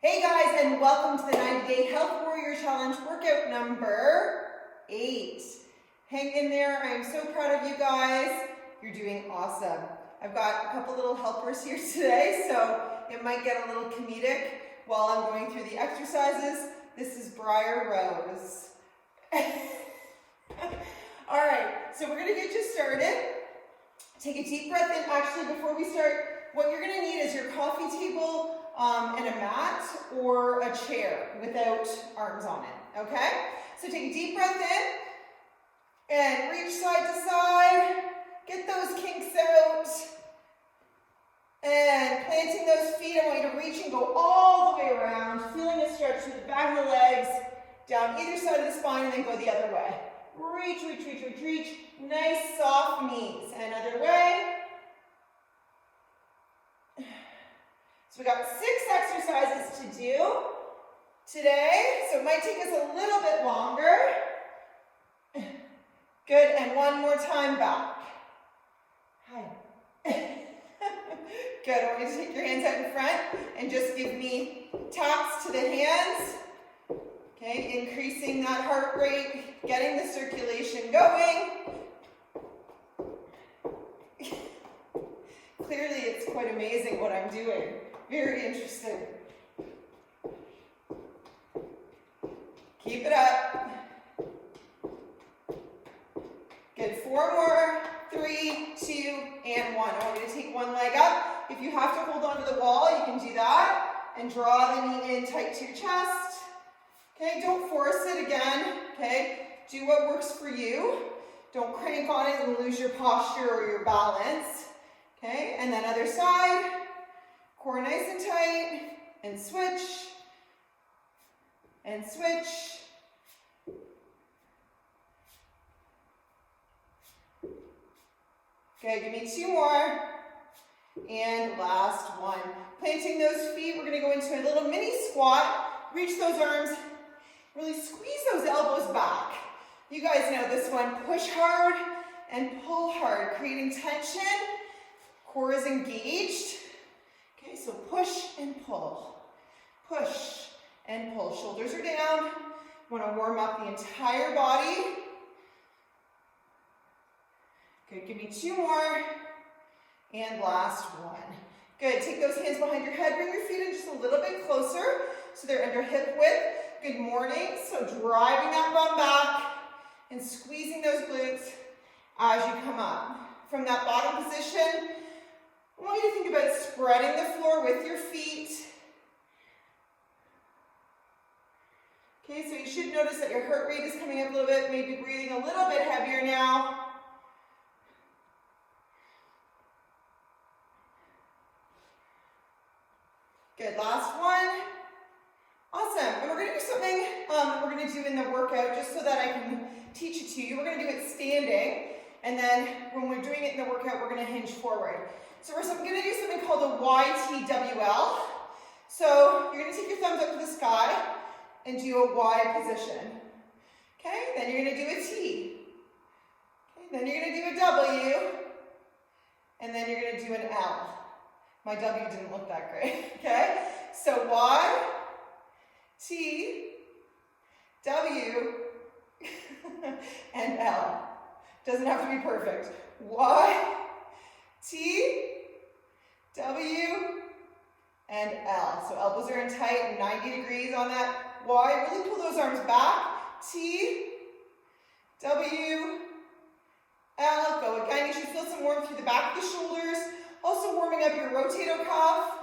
Hey guys, and welcome to the 90-Day Health Warrior Challenge workout number 8. Hang in there. I am so proud of you guys. You're doing awesome. I've got a couple little helpers here today, so it might get a little comedic while I'm going through the exercises. This is Briar Rose. All right, so we're going to get you started. Take a deep breath in. Actually, before we start, what you're going to need is your coffee table and a mat or a chair without arms on it, okay? So take a deep breath in and reach side to side. Get those kinks out. And planting those feet, I want you to reach and go all the way around, feeling a stretch through the back of the legs, down either side of the spine, and then go the other way. Reach, reach, reach, reach, reach. Nice soft knees. Another way. So we got 6 exercises to do today, so it might take us a little bit longer. Good, and one more time back. Hi. Good, I want you to take your hands out in front and just give me taps to the hands. Okay, increasing that heart rate, getting the circulation going. Clearly, it's quite amazing what I'm doing. Very interesting. Keep it up. Good. 4 more. 3, 2, and 1. I want you to take one leg up. If you have to hold onto the wall, you can do that. And draw the knee in tight to your chest. Okay, don't force it again. Okay, do what works for you. Don't crank on it and lose your posture or your balance. Okay, and then other side. Core nice and tight, and switch, and switch. Okay, give me 2 more, and last one. Planting those feet, we're gonna go into a little mini squat. Reach those arms, really squeeze those elbows back. You guys know this one, push hard and pull hard, creating tension. Core is engaged. Okay, so push and pull. Push and pull. Shoulders are down. Want to warm up the entire body. Good, give me 2 more. And last one. Good, take those hands behind your head. Bring your feet in just a little bit closer so they're under hip width. Good morning. So driving that bum back and squeezing those glutes as you come up. From that bottom position, I want you to think about spreading the floor with your feet. Okay, so you should notice that your heart rate is coming up a little bit, maybe breathing a little bit heavier now. Good, last one. Awesome, and we're going to do something we're going to do in the workout just so that I can teach it to you. We're going to do it standing, and then when we're doing it in the workout, we're going to hinge forward. So we're going to do something called a YTWL. So you're going to take your thumbs up to the sky and do a Y position. Okay, then you're going to do a T. Okay, then you're going to do a W. And then you're going to do an L. My W didn't look that great. Okay, so Y, T, W, and L. Doesn't have to be perfect. Y, T, W, and L. So elbows are in tight, 90 degrees on that Y. Really pull those arms back. T, W, L. Go again. You should feel some warmth through the back of the shoulders. Also warming up your rotator cuff.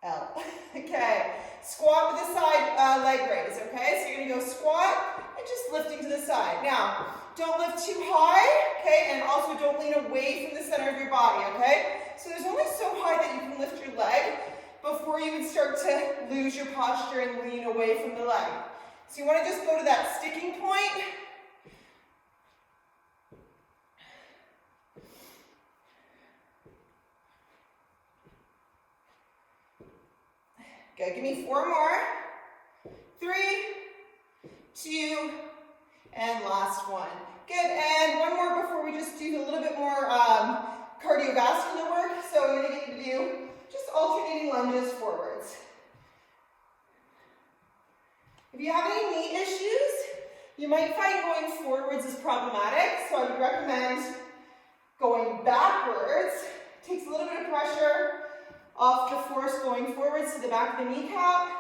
L. Okay. Squat with the side leg raise, okay? So you're going to go squat and just lifting to the side. Now, don't lift too high, okay? And also don't lean away from the center of your body, okay? So there's only so high that you can lift your leg before you would start to lose your posture and lean away from the leg. So you want to just go to that sticking point. Good, give me 4 more. 3, 2, and last one. Good, and one more before we just do a little bit more cardiovascular work. So I'm going to get you to do If you have any knee issues, you might find going forwards is problematic, so I would recommend going backwards. It takes a little bit of pressure off the force going forwards to the back of the kneecap.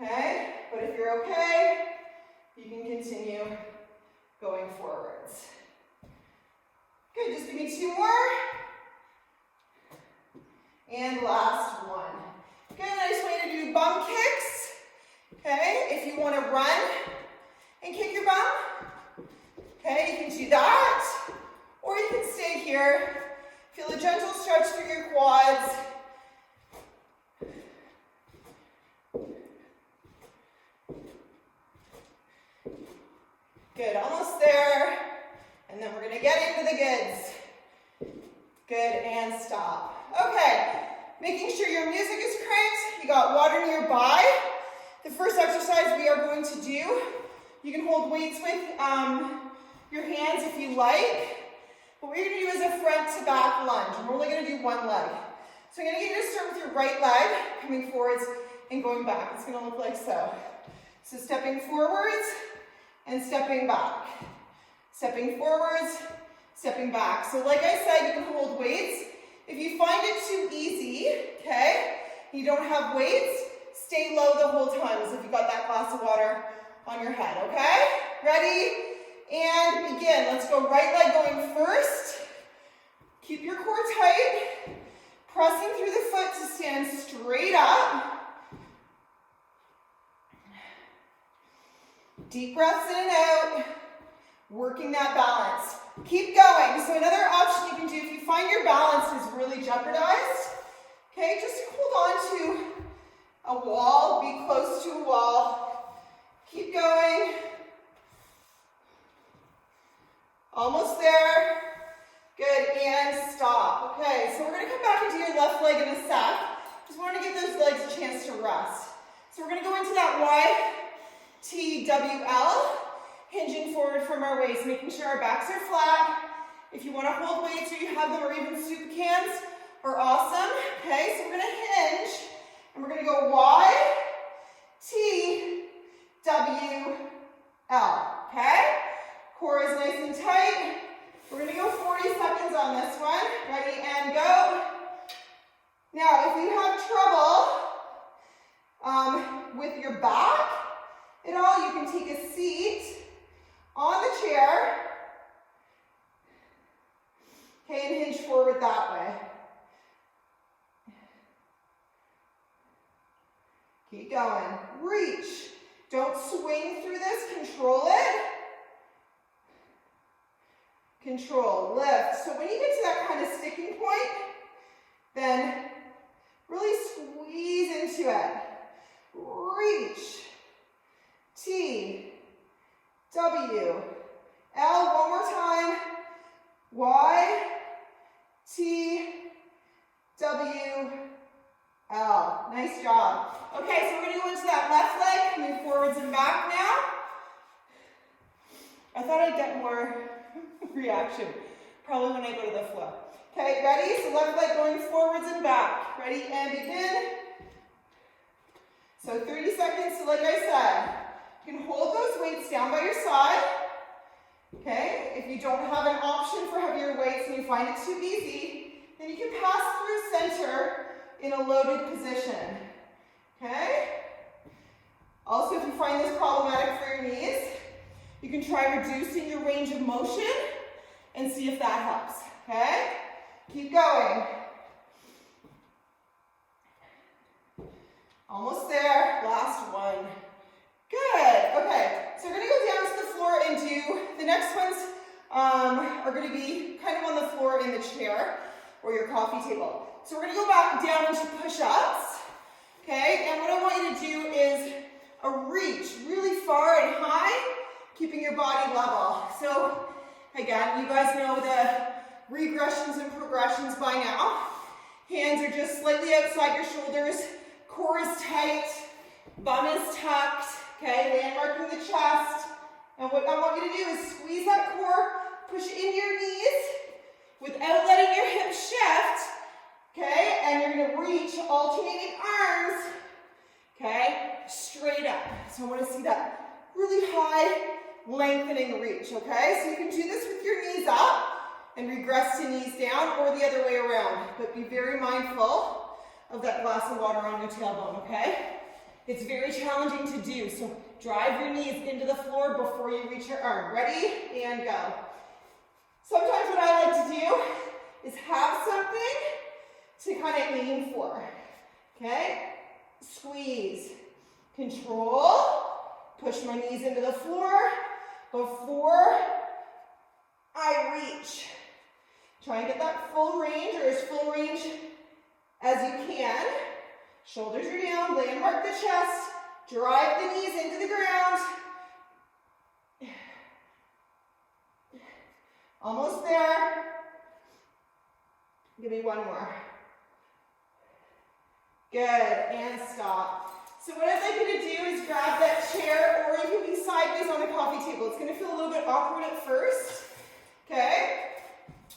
Okay, but if you're okay, you can continue going forwards. Good, just give me 2 more. And last one. Good, I just want you to do bum kicks. Okay, if you want to run and kick your bum, okay, you can do that. Or you can stay here. Feel a gentle stretch through your quads. Good, almost there. And then we're going to get into the goods. Good, and stop. Okay, making sure your music is cranked. You got water nearby. The first exercise we are going to do, you can hold weights with your hands if you like. What we're going to do is a front to back lunge. And we're only going to do one leg. So I'm going to get you to start with your right leg, coming forwards and going back. It's going to look like so. So stepping forwards and stepping back. Stepping forwards, stepping back. So like I said, you can hold weights. If you find it too easy, okay, you don't have weights, stay low the whole time as if you got that glass of water on your head, okay? Ready? And begin. Let's go right leg going first. Keep your core tight. Pressing through the foot to stand straight up. Deep breaths in and out. Working that balance. Keep going. So another option you can do if you find your balance is really jeopardized, okay, just hold on to a wall, be close to a wall. Keep going. Almost there. Good, and stop. Okay, so we're going to come back into your left leg in a sec. Just want to give those legs a chance to rest. So we're going to go into that YTWL, hinging forward from our waist, making sure our backs are flat. If you want to hold weights or you have them, or even soup cans, are awesome. Okay, so we're going to hinge, and we're going to go YTWL. Okay, core is nice and tight. We're going to go 40 seconds on this one. Ready, and go. Now, if you have trouble with your back at all, you can take a seat on the chair. Okay, and hinge forward that way. Keep going. Reach. Don't swing through this. Control it. Control. Lift. So when you get to that kind of sticking point, then really squeeze into it. Reach. T. W. L. One more time. Y. T. W. L. Nice job. Okay, so we're going to go into that left leg, coming forwards and back now. I thought I'd get more reaction, probably when I go to the floor. Okay, ready? So left leg going forwards and back. Ready, and begin. So 30 seconds, so like I said, you can hold those weights down by your side. Okay, if you don't have an option for heavier weights and you find it too easy, then you can pass through center in a loaded position. Okay? Also, if you find this problematic for your knees, you can try reducing your range of motion and see if that helps. Okay? Keep going. Almost there. Last one. Good. Okay. So we're going to go down to the floor and do, the next ones are going to be kind of on the floor in the chair or your coffee table. So we're going to go back down into push-ups. Okay? And what I want you to do is a reach really far and high, keeping your body level. So again, you guys know the regressions and progressions by now. Hands are just slightly outside your shoulders. Core is tight. Bum is tucked. Okay, landmarking the chest. And what I want you to do is squeeze that core, push into your knees without letting your hips shift. Okay, and you're going to reach alternating arms. okay? Straight up. So I want to see that really high lengthening reach, okay? So you can do this with your knees up and regress to knees down, or the other way around. But be very mindful of that glass of water on your tailbone, okay? It's very challenging to do, so drive your knees into the floor before you reach your arm. Ready? And go. Sometimes what I like to do is have something to kind of aim for, okay? Squeeze, control, push my knees into the floor before I reach. Try and get that full range, or as full range as you can. Shoulders are down, landmark the chest, drive the knees into the ground. Almost there. Give me one more. Good, and stop. So what I'd like you to do is grab that chair, or you can be sideways on the coffee table. It's gonna feel a little bit awkward at first, okay?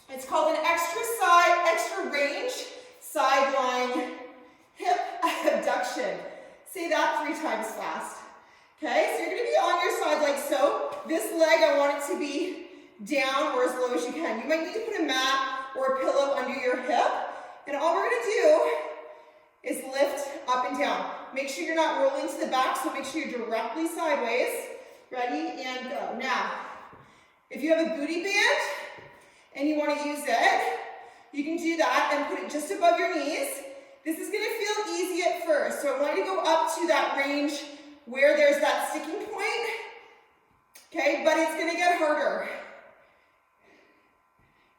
It's called an extra range sideline hip abduction. Say that 3 times fast. Okay, so you're gonna be on your side like so. This leg, I want it to be down or as low as you can. You might need to put a mat or a pillow under your hip. And all we're gonna do is lift up and down. Make sure you're not rolling to the back, so make sure you're directly sideways. Ready, and go. Now, if you have a booty band and you want to use it, you can do that and put it just above your knees. This is going to feel easy at first, so I want you to go up to that range where there's that sticking point, okay, but it's going to get harder.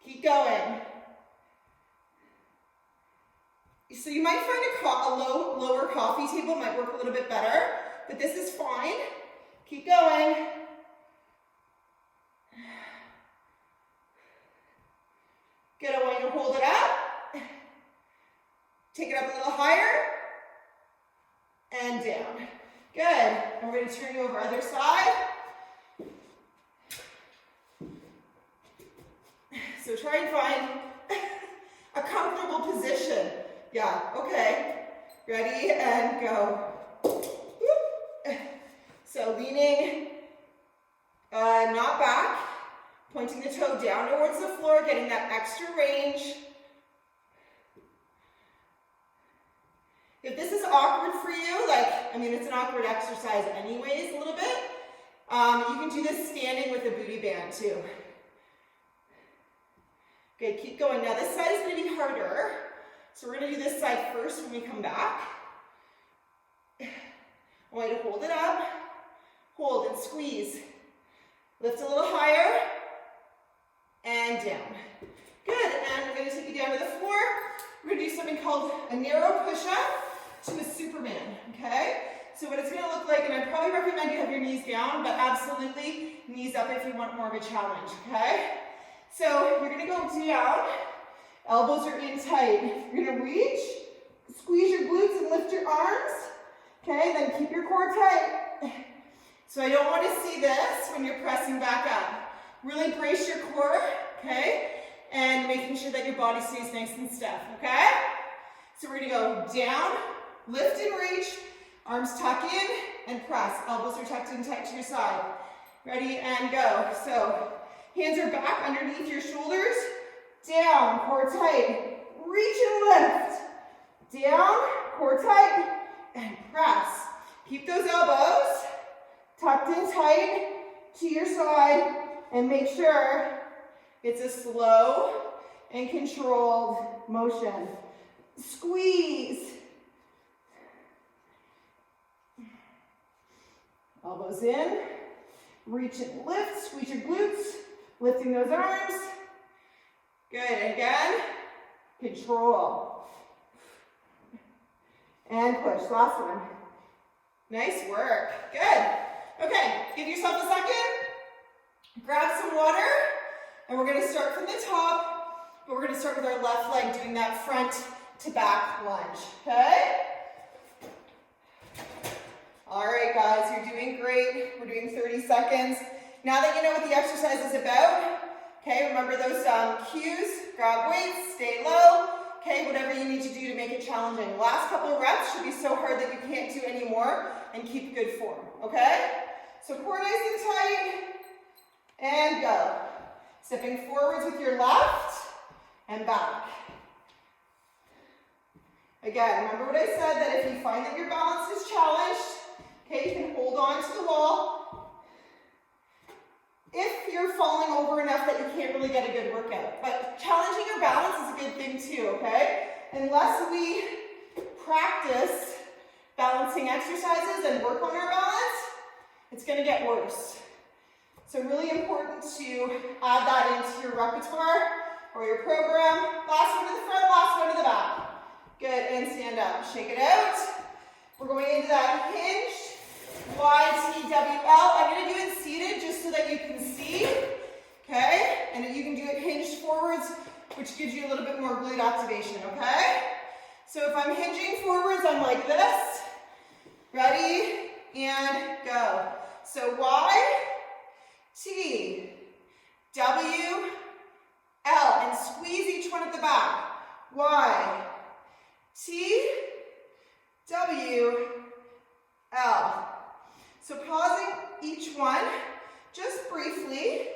Keep going. So you might find a lower coffee table might work a little bit better, but this is fine. Keep going. Good, I want you to hold it up. Take it up a little higher. And down. Good. And we're going to turn you over other side. So try and find a comfortable position. Yeah, okay. Ready, and go. So leaning, not back, pointing the toe down towards the floor, getting that extra range. If this is awkward for you, it's an awkward exercise anyways, a little bit, you can do this standing with a booty band too. Good, keep going. Now this side is going to be harder, so we're going to do this side first when we come back. I want you to hold it up, hold and squeeze. Lift a little higher, and down. Good, and we're going to take you down to the floor. We're going to do something called a narrow push-up to a Superman, okay? So what it's going to look like, and I probably recommend you have your knees down, but absolutely knees up if you want more of a challenge, okay? So you're going to go down, elbows are in tight. You're going to reach, squeeze your glutes and lift your arms, okay? Then keep your core tight. So I don't want to see this when you're pressing back up. Really brace your core, okay? And making sure that your body stays nice and stiff, okay? So we're going to go down, lift and reach, arms tuck in and press. Elbows are tucked in tight to your side. Ready, and go. So hands are back underneath your shoulders, down, core tight, reach and lift, down, core tight, and press. Keep those elbows tucked in tight to your side, and make sure it's a slow and controlled motion. Squeeze. Elbows in, reach and lift, squeeze your glutes, lifting those arms. Good, and again, control. And push, last one. Nice work, good. Okay, give yourself a second, grab some water, and we're gonna start from the top, but we're gonna start with our left leg doing that front to back lunge, okay? All right, guys, you're doing great. We're doing 30 seconds. Now that you know what the exercise is about, okay, remember those cues, grab weights, stay low, okay, whatever you need to do to make make it challenging. Last couple of reps should be so hard that you can't do any more and keep good form, okay? So core nice and tight, and go. Stepping forwards with your left, and back. Again, remember what I said, that if you find that your balance is challenged, okay, you can hold on to the wall. If you're falling over enough that you can't really get a good workout. But challenging your balance is a good thing too, okay? Unless we practice balancing exercises and work on our balance, it's gonna get worse. So really important to add that into your repertoire or your program. Last one to the front, last one to the back. Good, and stand up. Shake it out. We're going into that hinged YTWL. I'm going to do it seated just so that you can see. Okay? And you can do it hinged forwards, which gives you a little bit more glute activation. Okay? So if I'm hinging forwards, I'm like this. Ready? And go. So Y, T, W, L. And squeeze each one at the back. Y, T, W, L. So pausing each one, just briefly.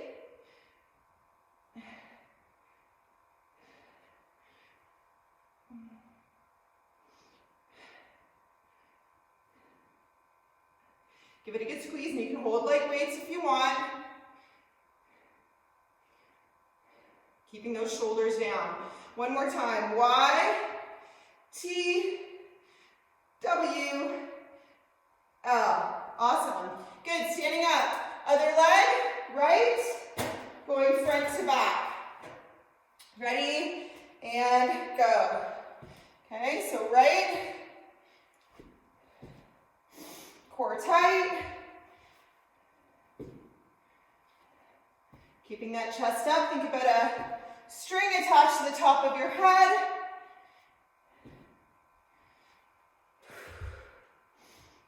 Give it a good squeeze, and you can hold light weights if you want. Keeping those shoulders down. One more time. Y, T, W, L. Awesome. Good. Standing up. Other leg, right, going front to back. Ready? And go. Okay, so right, core tight. Keeping that chest up. Think about a string attached to the top of your head.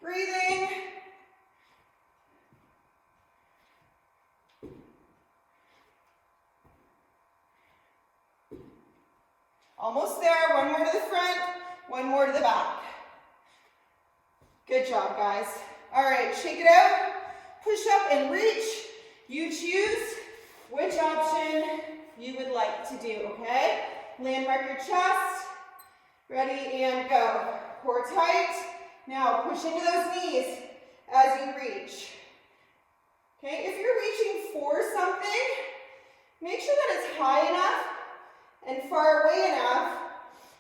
Breathing. Almost there. One more to the front, one more to the back. Good job, guys. All right, shake it out. Push up and reach. You choose which option you would like to do, okay? Landmark your chest. Ready, and go. Core tight. Now push into those knees as you reach. Okay, if you're reaching for something, make sure that it's high enough and far away enough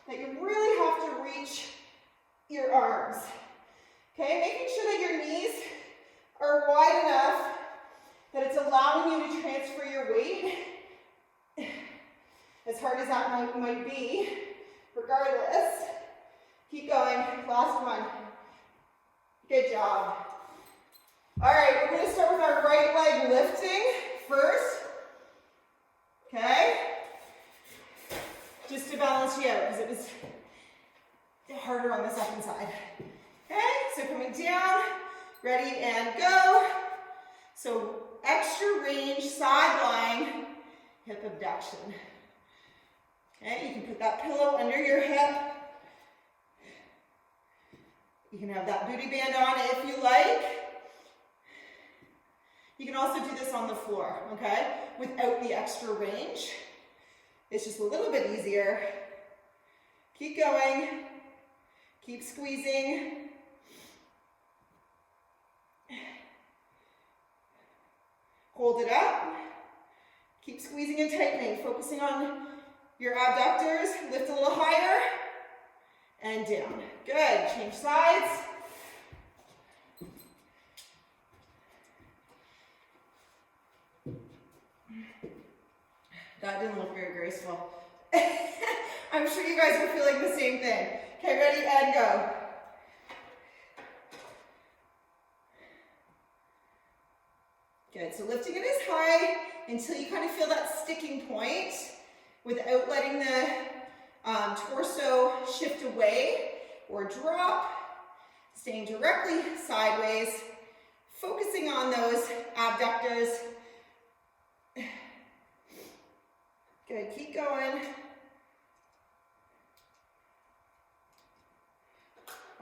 that you really have to reach your arms. Okay, making sure that your knees are wide enough that it's allowing you to transfer your weight, as hard as that might be, regardless. Keep going, last one. Good job. All right, we're gonna start with our right leg lifting first, okay? Just to balance you out, because it was harder on the second side. Okay, so coming down, ready, and go. So extra range, sideline, hip abduction. Okay, you can put that pillow under your hip. You can have that booty band on if you like. You can also do this on the floor, okay, without the extra range. It's just a little bit easier. Keep going. Keep squeezing. Hold it up. Keep squeezing and tightening, focusing on your abductors. Lift a little higher and down. Good. Change sides. That didn't look very graceful. I'm sure you guys are feeling the same thing. Okay, ready, and go. Good, so lifting it as high until you kind of feel that sticking point without letting the torso shift away or drop. Staying directly sideways, focusing on those abductors. Good, keep going.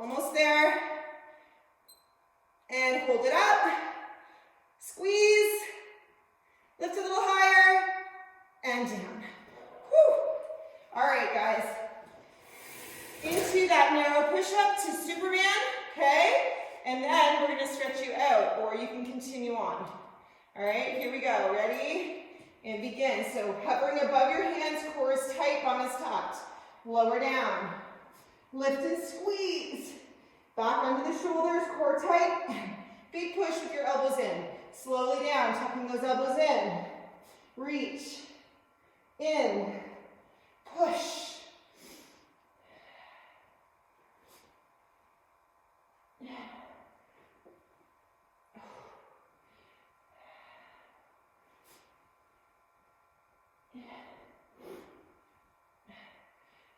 Almost there. And hold it up. Squeeze. Lift a little higher. And down. Whew. All right, guys. Into that narrow push-up to Superman, okay? And then we're going to stretch you out, or you can continue on. All right, here we go. Ready? And begin. So hovering above your hands, core is tight, bum is tucked. Lower down. Lift and squeeze. Back under the shoulders, core tight. Big push with your elbows in. Slowly down, tucking those elbows in. Reach. In. Push.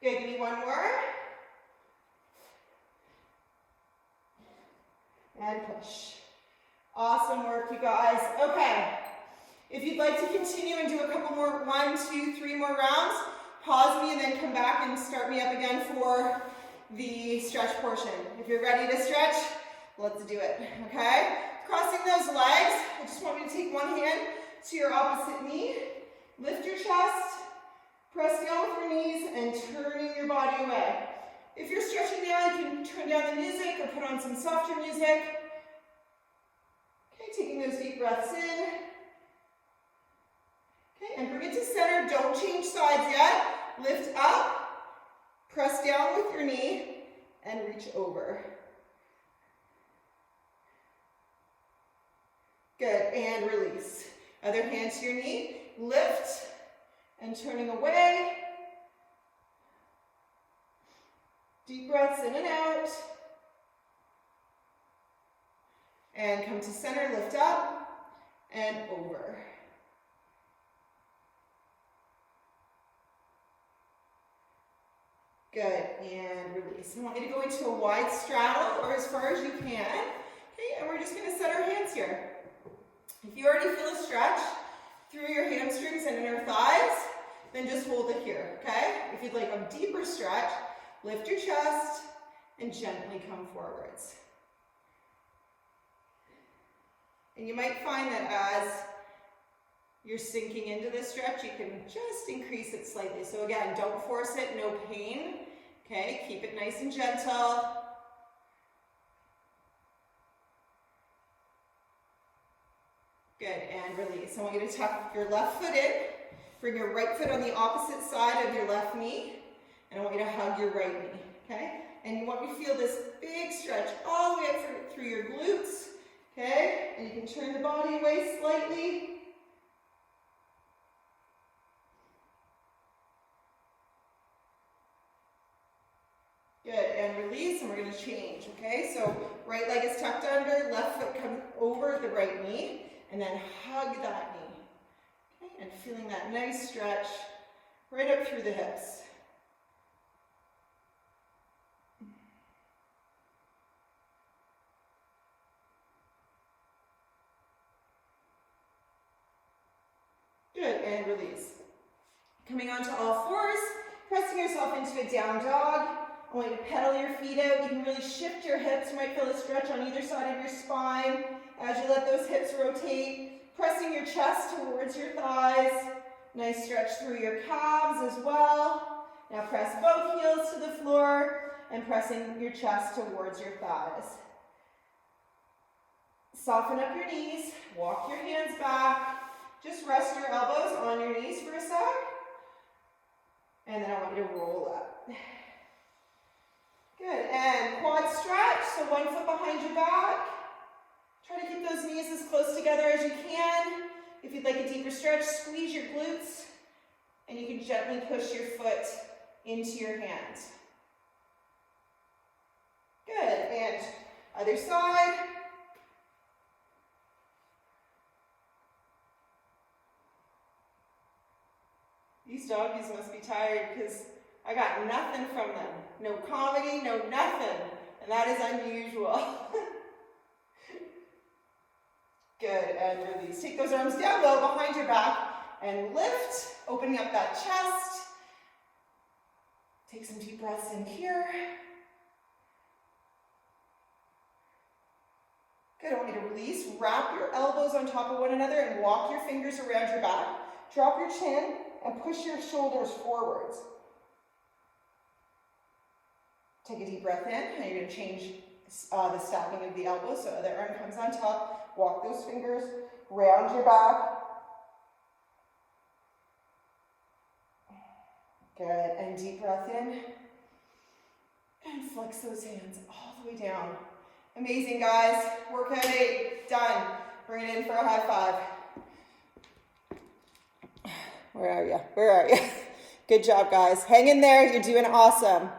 Good, give me one more. And push. Awesome work, you guys. Okay, if you'd like to continue and do a couple more, 1, 2, 3 more rounds, pause me and then come back and start me up again for the stretch portion. If you're ready to stretch, let's do it, okay? Crossing those legs, I just want you to take one hand to your opposite knee, lift your chest, press down with your knees, and turning your body away. If you're stretching now, you can turn down the music or put on some softer music. Okay, taking those deep breaths in. Okay, and bring it to center. Don't change sides yet. Lift up, press down with your knee, and reach over. Good, and release. Other hand to your knee, lift, and turning away. Deep breaths in and out. And come to center, lift up, and over. Good, and release. I want you to go into a wide straddle, or as far as you can. Okay, and we're just going to set our hands here. If you already feel a stretch through your hamstrings and inner thighs, then just hold it here, okay? If you'd like a deeper stretch, lift your chest and gently come forwards. And you might find that as you're sinking into this stretch, you can just increase it slightly. So again, don't force it, no pain, okay? Keep it nice and gentle. Good, and release. I want you to tuck your left foot in. Bring your right foot on the opposite side of your left knee. And I want you to hug your right knee, okay? And you want me to feel this big stretch all the way up through your glutes, okay? And you can turn the body away slightly. Good, and release, and we're going to change, okay? So right leg is tucked under, left foot comes over the right knee, and then hug that knee, okay? And feeling that nice stretch right up through the hips. Good, and release. Coming onto all fours, pressing yourself into a down dog. I want you to pedal your feet out. You can really shift your hips. You might feel a stretch on either side of your spine as you let those hips rotate. Pressing your chest towards your thighs. Nice stretch through your calves as well. Now press both heels to the floor and pressing your chest towards your thighs. Soften up your knees. Walk your hands back. Just rest your elbows on your knees for a sec. And then I want you to roll up. Good, and quad stretch, so one foot behind your back. Try to keep those knees as close together as you can. If you'd like a deeper stretch, squeeze your glutes, and you can gently push your foot into your hand. Good, and other side. These doggies must be tired because I got nothing from them. No comedy, no nothing. And that is unusual. Good, and release. Take those arms down low behind your back and lift, opening up that chest. Take some deep breaths in here. Good, I want you to release. Wrap your elbows on top of one another and walk your fingers around your back. Drop your chin and push your shoulders forwards. Take a deep breath in, and you're going to change the stacking of the elbows. So the other arm comes on top. Walk those fingers around your back. Good, and deep breath in. And flex those hands all the way down. Amazing, guys. Workout 8, done. Bring it in for a high five. Where are you? Where are you? Good job, guys. Hang in there. You're doing awesome.